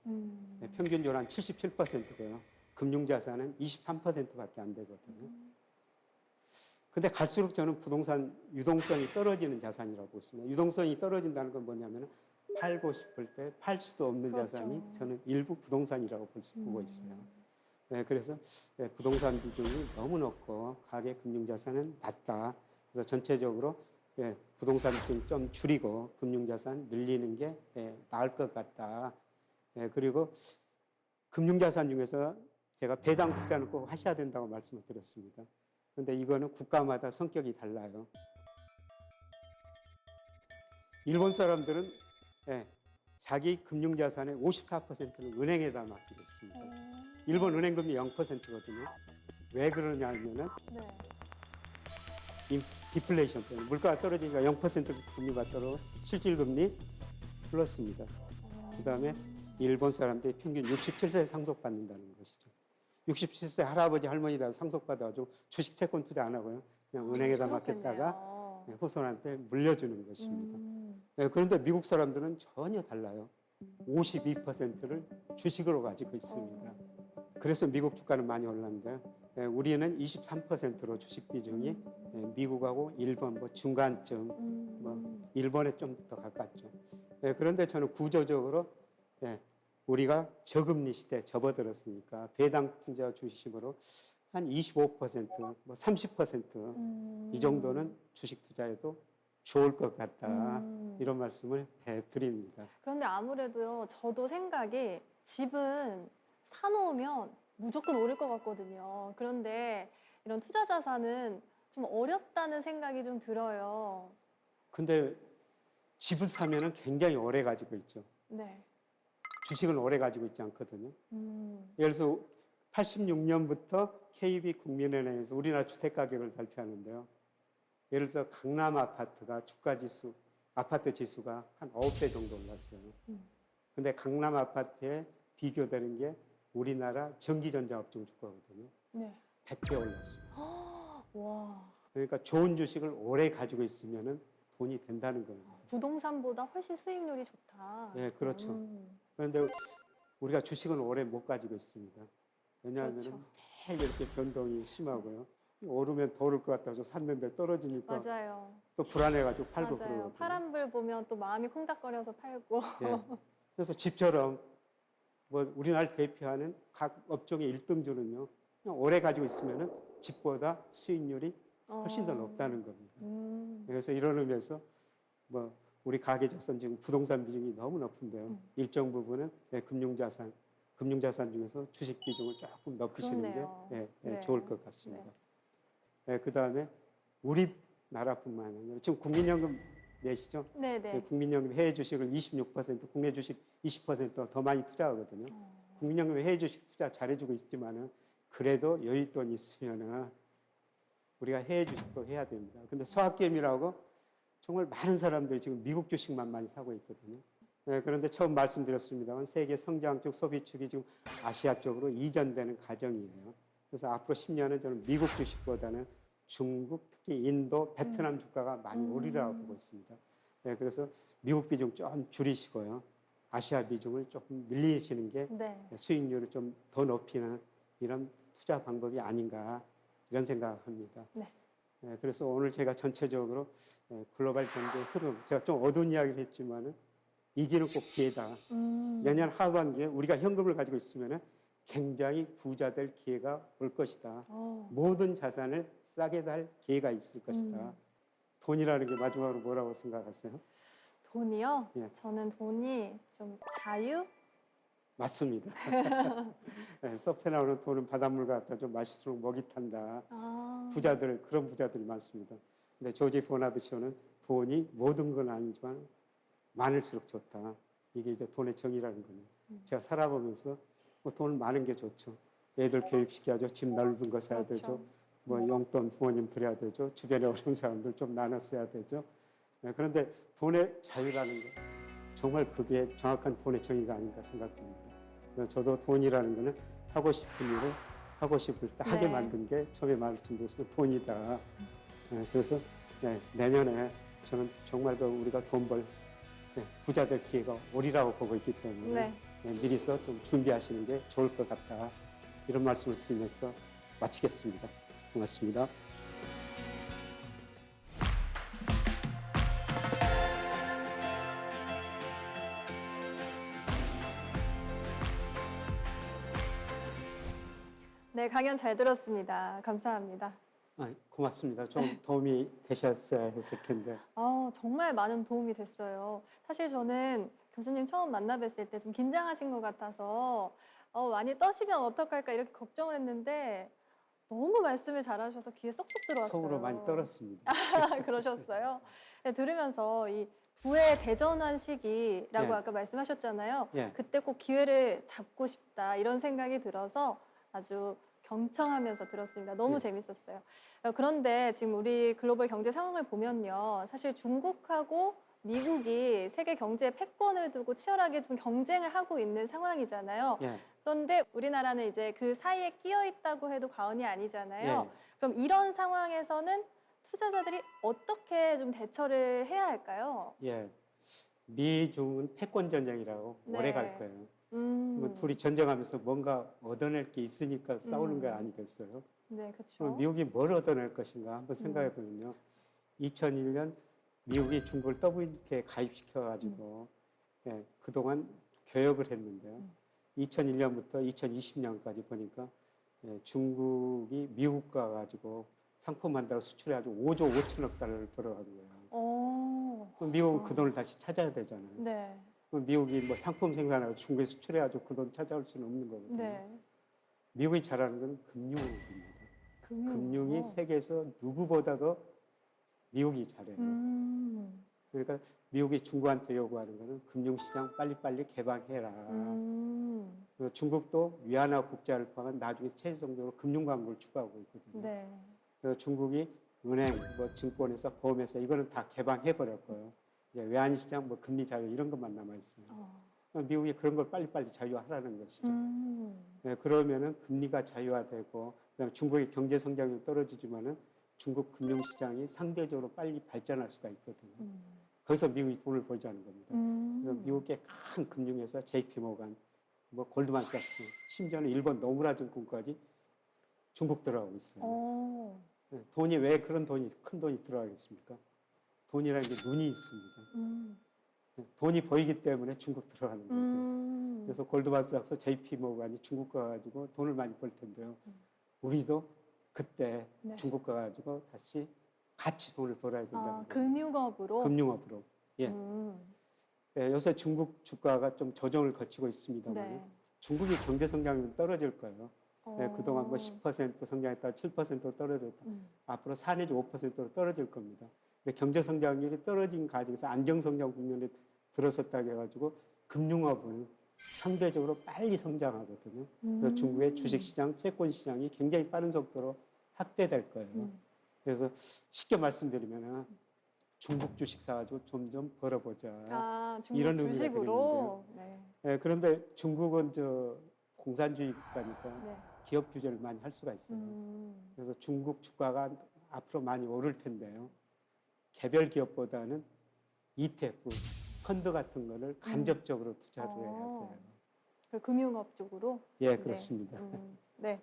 평균적으로 한 77%고요. 금융자산은 23%밖에 안 되거든요. 근데 갈수록 저는 부동산 유동성이 떨어지는 자산이라고 보습니다. 유동성이 떨어진다는 건 뭐냐면 팔고 싶을 때 팔 수도 없는 그렇죠. 자산이 저는 일부 부동산이라고 보고 있어요. 그래서 부동산 비중이 너무 높고 가계 금융자산은 낮다. 그래서 전체적으로 부동산 비중 좀 줄이고 금융자산 늘리는 게 나을 것 같다. 그리고 금융자산 중에서 제가 배당 투자는 꼭 하셔야 된다고 말씀을 드렸습니다. 그런데 이거는 국가마다 성격이 달라요. 일본 사람들은 자기 금융자산의 54%는 은행에다 맡기고 있습니다. 일본 은행금리 0%거든요. 왜 그러냐면은 디플레이션 때문에 물가가 떨어지니까 0% 금리가 떨어 실질금리 플러스입니다. 그다음에 일본 사람들이 평균 67세에 상속받는다는 것이죠. 67세 할아버지 할머니다 상속받아가지고 주식 채권 투자 안 하고요. 그냥 은행에다 맡겼다가 후손한테 물려주는 것입니다. 그런데 미국 사람들은 전혀 달라요. 52%를 주식으로 가지고 있습니다. 그래서 미국 주가는 많이 올랐는데 우리는 23%로 주식 비중이 미국하고 일본 뭐 중간쯤, 뭐 일본에 좀 더 가깝죠. 그런데 저는 구조적으로 우리가 저금리 시대에 접어들었으니까 배당 투자 주식으로 한 25%, 뭐 30% 이 정도는 주식 투자에도 좋을 것 같다. 이런 말씀을 드립니다. 그런데 아무래도요, 저도 생각이 집은 사놓으면 무조건 오를 것 같거든요. 그런데 이런 투자 자산은 좀 어렵다는 생각이 좀 들어요. 근데 집을 사면은 굉장히 오래 가지고 있죠. 네. 주식은 오래 가지고 있지 않거든요. 예를 들어서 86년부터 KB국민은행에서 우리나라 주택가격을 발표하는데요. 예를 들어서 강남 아파트가 주가지수, 아파트 지수가 한 9배 정도 올랐어요. 근데 강남 아파트에 비교되는 게 우리나라 전기전자업종 주가거든요. 네. 100배 올랐습니다. 와. 그러니까 좋은 주식을 오래 가지고 있으면 돈이 된다는 겁니다. 부동산보다 훨씬 수익률이 좋다. 네, 그렇죠. 그런데 우리가 주식은 오래 못 가지고 있습니다. 왜냐하면 그렇죠. 매일 이렇게 변동이 심하고요. 오르면 더 오를 것 같아서 샀는데 떨어지니까 맞아요. 또 불안해가지고 팔고 맞아요. 그러거든요. 파란불 보면 또 마음이 콩닥거려서 팔고. 그래서 집처럼 뭐 우리나라를 대표하는 각 업종의 1등주는요. 그냥 오래 가지고 있으면 집보다 수익률이 훨씬 더 높다는 겁니다. 그래서 이런 의미에서 뭐 우리 가계자산 지금 부동산 비중이 너무 높은데요. 일정 부분은 금융자산 중에서 주식 비중을 조금 높이시는 게 네. 좋을 것 같습니다. 그다음에 우리나라뿐만 아니라 지금 국민연금 내시죠? 네네. 국민연금 해외 주식을 26%, 국내 주식 20% 더 많이 투자하거든요. 국민연금 해외 주식 투자 잘해주고 있지만은 그래도 여윳돈 있으면은 우리가 해외 주식도 해야 됩니다. 근데 서학개미라고 정말 많은 사람들이 지금 미국 주식만 많이 사고 있거든요. 네, 그런데 처음 말씀드렸습니다만 세계 성장 쪽 소비 축이 지금 아시아 쪽으로 이전되는 과정이에요. 그래서 앞으로 10년은 저는 미국 주식보다는 중국, 특히 인도, 베트남 주가가 많이 오르리라고 보고 있습니다. 네, 그래서 미국 비중 좀 줄이시고요. 아시아 비중을 조금 늘리시는 게 네. 수익률을 좀 더 높이는 이런 투자 방법이 아닌가 이런 생각합니다. 네. 네, 그래서 오늘 제가 전체적으로 글로벌 경제 흐름, 제가 좀 어두운 이야기를 했지만은 이기는 꼭 기회다. 내년 하반기에 우리가 현금을 가지고 있으면은 굉장히 부자 될 기회가 올 것이다. 모든 자산을 싸게 달 기회가 있을 것이다. 돈이라는 게 마지막으로 뭐라고 생각하세요? 돈이요? 예. 저는 돈이 좀 자유? 맞습니다. 네, 섭에 나오는 돈은 바닷물 같다. 좀 마실수록 목이 탄다. 부자들, 그런 부자들이 많습니다. 근데 조지 버나드 쇼는 돈이 모든 건 아니지만 많을수록 좋다. 이게 이제 돈의 정의라는 거예요. 제가 살아보면서 뭐 돈 많은 게 좋죠. 애들 교육시켜야죠. 집 넓은 거 사야 그렇죠. 되죠. 뭐 용돈 부모님 드려야 되죠. 주변에 어려운 사람들 좀 나눠 써야 되죠. 네, 그런데 돈의 자유라는 거 정말 그게 정확한 돈의 정의가 아닌가 생각합니다. 그래서 저도 돈이라는 거는 하고 싶은 일을 하고 싶을 때 하게 네. 만든 게 처음에 말씀드렸지만 돈이다. 네, 그래서 내년에 저는 정말 우리가 돈 벌 부자 될 기회가 오리라고 보고 있기 때문에 미리서 좀 준비하시는 게 좋을 것 같다. 이런 말씀을 드리면서 마치겠습니다. 고맙습니다. 네, 강연 잘 들었습니다. 감사합니다. 고맙습니다. 좀 도움이 되셨어야 했을 텐데. 정말 많은 도움이 됐어요. 사실 저는 교수님 처음 만나 뵀을 때 좀 긴장하신 것 같아서 많이 떠시면 어떡할까 이렇게 걱정을 했는데 너무 말씀을 잘하셔서 귀에 쏙쏙 들어왔어요. 속으로 많이 떨었습니다. 그러셨어요? 네, 들으면서 이 부의 대전환 시기라고 예. 아까 말씀하셨잖아요. 예. 그때 꼭 기회를 잡고 싶다 이런 생각이 들어서 아주 경청하면서 들었습니다. 너무 예. 재밌었어요. 그런데 지금 우리 글로벌 경제 상황을 보면요. 사실 중국하고 미국이 세계 경제의 패권을 두고 치열하게 좀 경쟁을 하고 있는 상황이잖아요. 예. 그런데 우리나라는 이제 그 사이에 끼어 있다고 해도 과언이 아니잖아요. 예. 그럼 이런 상황에서는 투자자들이 어떻게 좀 대처를 해야 할까요? 예. 미중은 패권 전쟁이라고 네. 오래 갈 거예요. 뭐 음. 둘이 전쟁하면서 뭔가 얻어낼 게 있으니까 싸우는 거 아니겠어요? 네, 그렇죠. 그럼 미국이 뭘 얻어낼 것인가 한번 생각해 보면요. 2001년 미국이 중국을 WTO에 가입시켜가지고 그동안 교역을 했는데요. 2001년부터 2020년까지 보니까 중국이 미국과 가지고 상품 한다고 수출해가지고 5조 5천억 달러를 벌어간 거예요. 그럼 미국은 그 돈을 다시 찾아야 되잖아요. 네. 그럼 미국이 뭐 상품 생산하고 중국에 수출해가지고 그 돈 찾아올 수는 없는 거거든요. 네. 미국이 잘하는 건 금융입니다. 금융이 어. 세계에서 누구보다도 미국이 잘해요. 그러니까 미국이 중국한테 요구하는 거는 금융시장 빨리빨리 개방해라. 그리고 중국도 위안화 국제화를 포함한 나중에 최종적으로 금융광고를 추구하고 있거든요. 네. 그래서 중국이 은행, 뭐 증권회사, 보험회사 이거는 다 개방해 버렸고요. 이제 외환시장, 뭐 금리 자유 이런 것만 남아 있어요. 미국이 그런 걸 빨리빨리 자유화하라는 것이죠. 그러면은 금리가 자유화되고, 그다음에 중국의 경제 성장이 떨어지지만은 중국 금융시장이 상대적으로 빨리 발전할 수가 있거든요. 거기서 미국이 돈을 벌자는 겁니다. 그래서 미국의 큰 금융회사 JP모간, 뭐 골드만삭스, 심지어는 일본 노무라증권까지 중국 들어가고 있어요. 돈이 왜 그런 돈이 큰 돈이 들어가겠습니까? 돈이라는 게 눈이 있습니다. 돈이 보이기 때문에 중국 들어가는 거죠. 그래서 골드만삭스, JP모간이 중국 가가지고 돈을 많이 벌 텐데요. 우리도 그때 중국 가가지고 다시 같이 돈을 벌어야 된다는 거예요. 금융업으로? 금융업으로. 예. 요새 중국 주가가 좀 조정을 거치고 있습니다만 중국이 경제 성장률은 떨어질 거예요. 그동안 뭐 10% 성장했다가 7%로 떨어졌다. 앞으로 4 내지 5%로 떨어질 겁니다. 근데 경제 성장률이 떨어진 과정에서 안정 성장 국면에 들어섰다고 해가지고 금융업은 상대적으로 빨리 성장하거든요. 그래서 중국의 주식시장, 채권시장이 굉장히 빠른 속도로 확대될 거예요. 그래서 쉽게 말씀드리면 중국 주식 사가지고 점점 벌어보자. 아, 중국 이런 의미가 주식으로. 네. 네, 그런데 중국은 공산주의 국가니까 네. 기업 규제를 많이 할 수가 있어요. 그래서 중국 주가가 앞으로 많이 오를 텐데요. 개별 기업보다는 ETF, 펀드 같은 거를 간접적으로 투자를 해야 돼요. 그 금융업 쪽으로? 예, 그렇습니다. 네.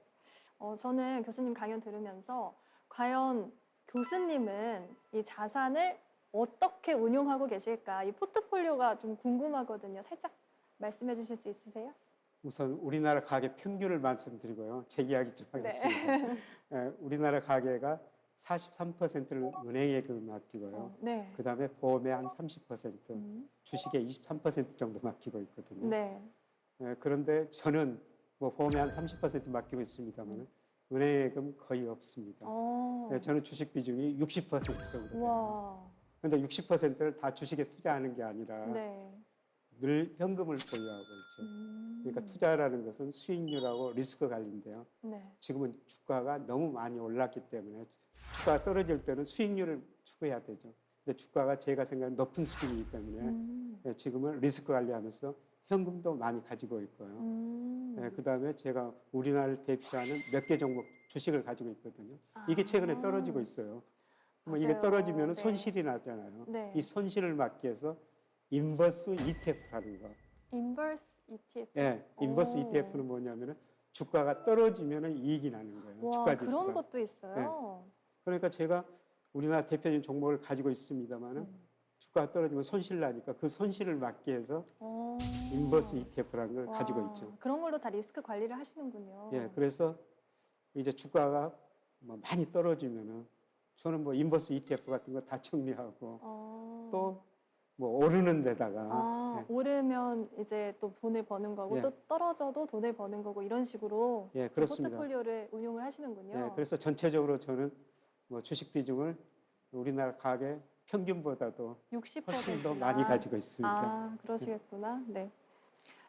저는 교수님 강연 들으면서 과연 교수님은 이 자산을 어떻게 운용하고 계실까? 이 포트폴리오가 좀 궁금하거든요. 살짝 말씀해 주실 수 있으세요? 우선 우리나라 가계 평균을 말씀드리고요. 제 이야기 좀 하겠습니다. 예, 우리나라 가계가 43%를 은행에 맡기고요. 네. 그다음에 보험에 한 30%, 주식에 23% 정도 맡기고 있거든요. 네. 예, 그런데 저는 뭐 보험에 한 30% 맡기고 있습니다만 은행예금 거의 없습니다. 예, 저는 주식 비중이 60% 정도 돼요. 와. 그런데 60%를 다 주식에 투자하는 게 아니라 네. 늘 현금을 보유하고 있죠. 그러니까 투자라는 것은 수익률하고 리스크 관리인데요. 네. 지금은 주가가 너무 많이 올랐기 때문에 주가가 떨어질 때는 수익률을 추구해야 되죠. 근데 주가가 제가 생각하는 높은 수준이기 때문에 예, 지금은 리스크 관리하면서 현금도 많이 가지고 있고요. 예, 그다음에 제가 우리나라를 대표하는 몇 개 종목 주식을 가지고 있거든요. 이게 최근에 떨어지고 있어요. 뭐 이게 맞아요. 떨어지면 네. 손실이 나잖아요. 네. 이 손실을 막기 위해서 인버스 ETF라는 거. 인버스 ETF. 예, 인버스 오. ETF는 뭐냐면은 주가가 떨어지면 이익이 나는 거예요. 와, 주가 그런 지수가. 것도 있어요. 그러니까 제가 우리나라 대표적인 종목을 가지고 있습니다만은 주가가 떨어지면 손실 나니까 그 손실을 막기 위해서 오. 인버스 ETF라는 걸 와, 가지고 있죠. 그런 걸로 다 리스크 관리를 하시는군요. 예, 그래서 이제 주가가 뭐 많이 떨어지면은 저는 뭐 인버스 ETF 같은 거 다 정리하고 또 뭐 오르는 데다가 오르면 이제 또 돈을 버는 거고 예. 또 떨어져도 돈을 버는 거고 이런 식으로 예, 좀 그렇습니다. 포트폴리오를 운용을 하시는군요. 예, 그래서 전체적으로 저는 뭐 주식 비중을 우리나라 가계 평균보다도 60%나 훨씬 더 많이 가지고 있습니다. 아, 그러시겠구나. 네.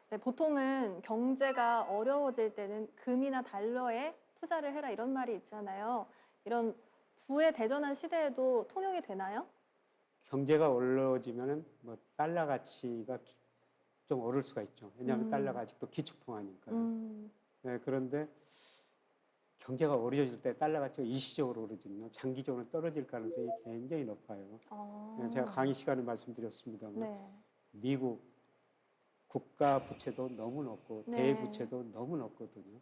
네, 보통은 경제가 어려워질 때는 금이나 달러에 투자를 해라 이런 말이 있잖아요. 이런 부의 대전환 시대에도 통용이 되나요? 경제가 어려워지면은 뭐 달러 가치가 좀 오를 수가 있죠. 왜냐하면 달러가 아직도 기축통화니까요. 네, 그런데 경제가 어려워질 때 달러 가치가 일시적으로 오르거든요. 장기적으로 떨어질 가능성이 굉장히 높아요. 네, 제가 강의 시간에 말씀드렸습니다만 네. 미국 국가 부채도 너무 높고 네. 대부채도 너무 높거든요.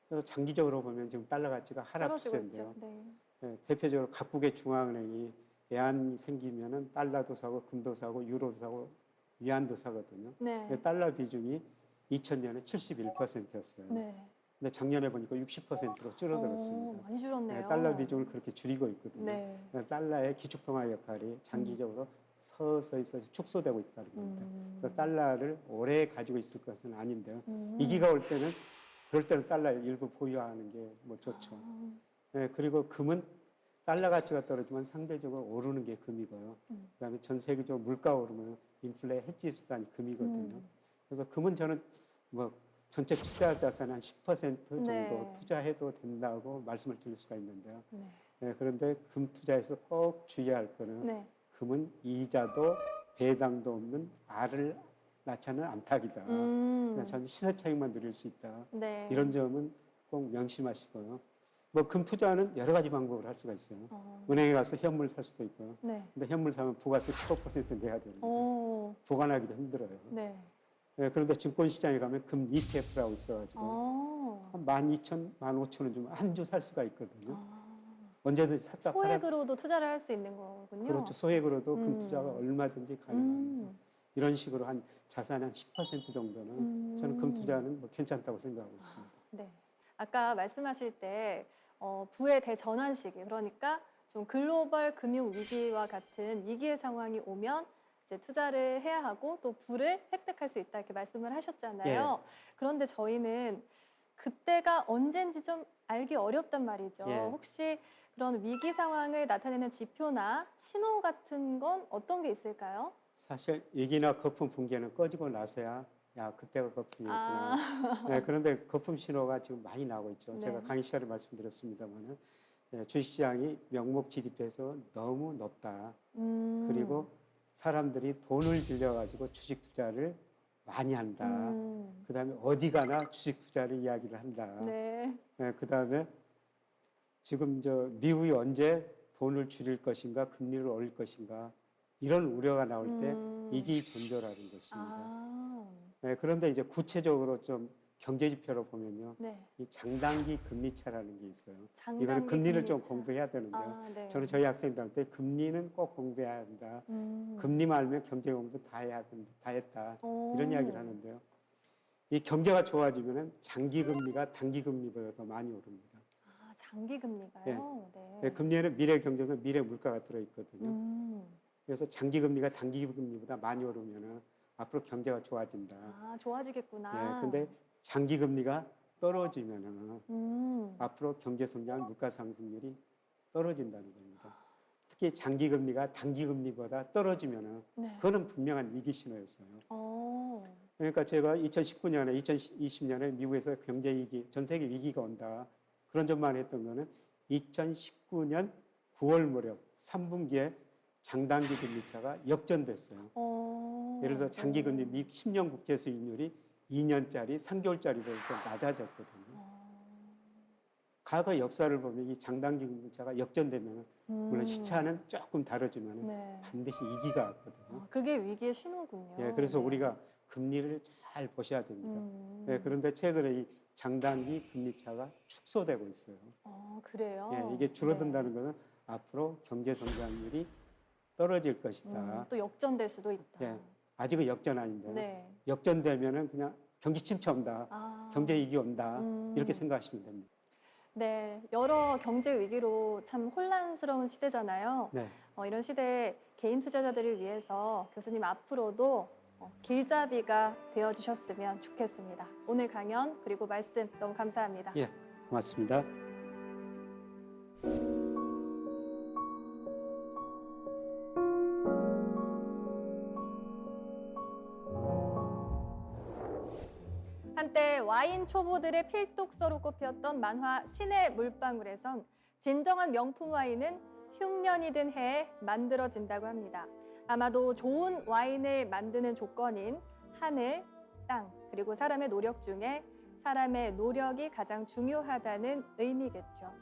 그래서 장기적으로 보면 지금 달러 가치가 하락 떨어지고 추세인데요. 있죠. 네. 네, 대표적으로 각국의 중앙은행이 외환이 생기면은 달러도 사고 금도 사고 유로도 사고 위안도 사거든요. 네. 근데 달러 비중이 2000년에 71%였어요. 네. 근데 작년에 보니까 60%로 줄어들었습니다. 많이 줄었네요. 네, 달러 비중을 그렇게 줄이고 있거든요. 네. 달러의 기축통화 역할이 장기적으로 서서히 축소되고 있다는 겁니다. 그래서 달러를 오래 가지고 있을 것은 아닌데요. 위기가 올 때는 그럴 때는 달러 일부 보유하는 게 뭐 좋죠. 네, 그리고 금은 달러 가치가 떨어지면 상대적으로 오르는 게 금이고요. 그다음에 전 세계적으로 물가 오르면 인플레 헤지 수단이 금이거든요. 그래서 금은 저는 뭐 전체 투자 자산 한 10% 정도 네. 투자해도 된다고 말씀을 드릴 수가 있는데요. 네. 네, 그런데 금 투자에서 꼭 주의할 거는 네. 금은 이자도 배당도 없는 알을 낳지는 암탉이다. 그냥 저는 시세 차익만 누릴 수 있다. 네. 이런 점은 꼭 명심하시고요. 뭐 금 투자는 여러 가지 방법을 할 수가 있어요. 은행에 가서 현물 살 수도 있고요. 네. 근데 현물 사면 부가세 15% 내야 됩니다. 오. 보관하기도 힘들어요. 네. 네, 그런데 증권시장에 가면 금 ETF라고 있어가지고 아. 한 12,000, 15,000원 주면 한 주 살 수가 있거든요. 언제든지 샀다 팔아. 소액으로도 투자를 할 수 있는 거군요. 그렇죠. 소액으로도 금 투자가 얼마든지 가능합니다. 이런 식으로 한 자산의 한 10% 정도는 저는 금 투자는 뭐 괜찮다고 생각하고 있습니다. 네. 아까 말씀하실 때 부의 대전환 시기, 그러니까 좀 글로벌 금융 위기와 같은 위기의 상황이 오면 이제 투자를 해야 하고 또 부를 획득할 수 있다 이렇게 말씀을 하셨잖아요. 그런데 저희는 그때가 언젠지 좀 알기 어렵단 말이죠. 예. 혹시 그런 위기 상황을 나타내는 지표나 신호 같은 건 어떤 게 있을까요? 사실 위기나 거품 붕괴는 꺼지고 나서야 야, 그때가 거품이었구나. 아. 네, 그런데 거품 신호가 지금 많이 나오고 있죠. 네. 제가 강의 시간에 말씀드렸습니다만은 주식시장이 명목 GDP에서 너무 높다. 그리고 사람들이 돈을 들여가지고 주식 투자를 많이 한다. 그다음에 어디 가나 주식 투자를 이야기를 한다. 네. 네, 그다음에 지금 미국이 언제 돈을 줄일 것인가, 금리를 올릴 것인가 이런 우려가 나올 때 이기전조라는 것입니다. 아. 네, 그런데 이제 구체적으로 좀 경제 지표로 보면요, 네. 이 장단기 금리차라는 게 있어요. 장단기 이거는 금리를 좀 금리차. 공부해야 되는데요. 아, 네. 저는 저희 학생들한테 금리는 꼭 공부해야 한다. 금리만 알면 경제 공부 다 해야 된다, 다 했다. 이런 이야기를 하는데요. 이 경제가 좋아지면은 장기 금리가 단기 금리보다 더 많이 오릅니다. 아, 장기 금리가요? 네. 네, 금리에는 미래 경제에서 미래 물가가 들어있거든요. 그래서 장기 금리가 단기 금리보다 많이 오르면은 앞으로 경제가 좋아진다. 아, 좋아지겠구나. 예, 근데 장기 금리가 떨어지면은 앞으로 경제 성장, 물가 상승률이 떨어진다는 겁니다. 특히 장기 금리가 단기 금리보다 떨어지면은 네. 그거는 분명한 위기 신호였어요. 그러니까 제가 2019년에, 2020년에 미국에서 경제 위기, 전 세계 위기가 온다. 그런 점만 했던 거는 2019년 9월 무렵 3분기에 장단기 금리차가 역전됐어요. 예를 들어 장기 금리 미 10년 국채 수익률이 2년짜리, 3개월짜리보다 낮아졌거든요. 과거 역사를 보면 이 장단기 금리차가 역전되면 물론 시차는 조금 다르지만 네. 반드시 위기가 왔거든요. 아, 그게 위기의 신호군요. 예, 그래서 네. 우리가 금리를 잘 보셔야 됩니다. 예, 그런데 최근에 이 장단기 금리차가 축소되고 있어요. 그래요? 예, 이게 줄어든다는 것은 앞으로 경제 성장률이 떨어질 것이다. 또 역전될 수도 있다. 예, 아직은 역전 아닌데 네. 역전되면은 그냥 경기 침체 온다, 아. 경제 위기 온다 이렇게 생각하시면 됩니다. 네, 여러 경제 위기로 참 혼란스러운 시대잖아요. 네, 이런 시대에 개인 투자자들을 위해서 교수님 앞으로도 길잡이가 되어주셨으면 좋겠습니다. 오늘 강연 그리고 말씀 너무 감사합니다. 예, 고맙습니다. 한때 와인 초보들의 필독서로 꼽혔던 만화 신의 물방울에선 진정한 명품 와인은 흉년이 든 해에 만들어진다고 합니다. 아마도 좋은 와인을 만드는 조건인 하늘, 땅, 그리고 사람의 노력 중에 사람의 노력이 가장 중요하다는 의미겠죠.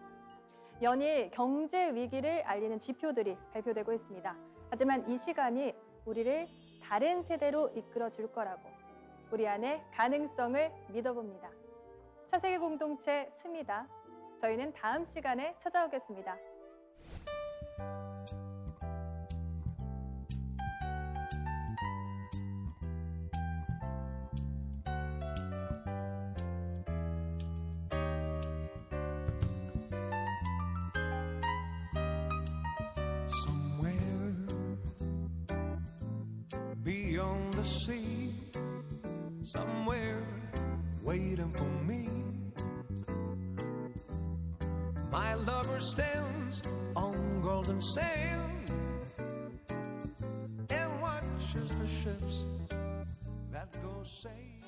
연일 경제 위기를 알리는 지표들이 발표되고 있습니다. 하지만 이 시간이 우리를 다른 세대로 이끌어 줄 거라고 우리 안의 가능성을 믿어봅니다. 사세계 공동체 스미다. 저희는 다음 시간에 찾아오겠습니다. Somewhere beyond the sea, somewhere waiting for me, my lover stands on golden sand and watches the ships that go sailing.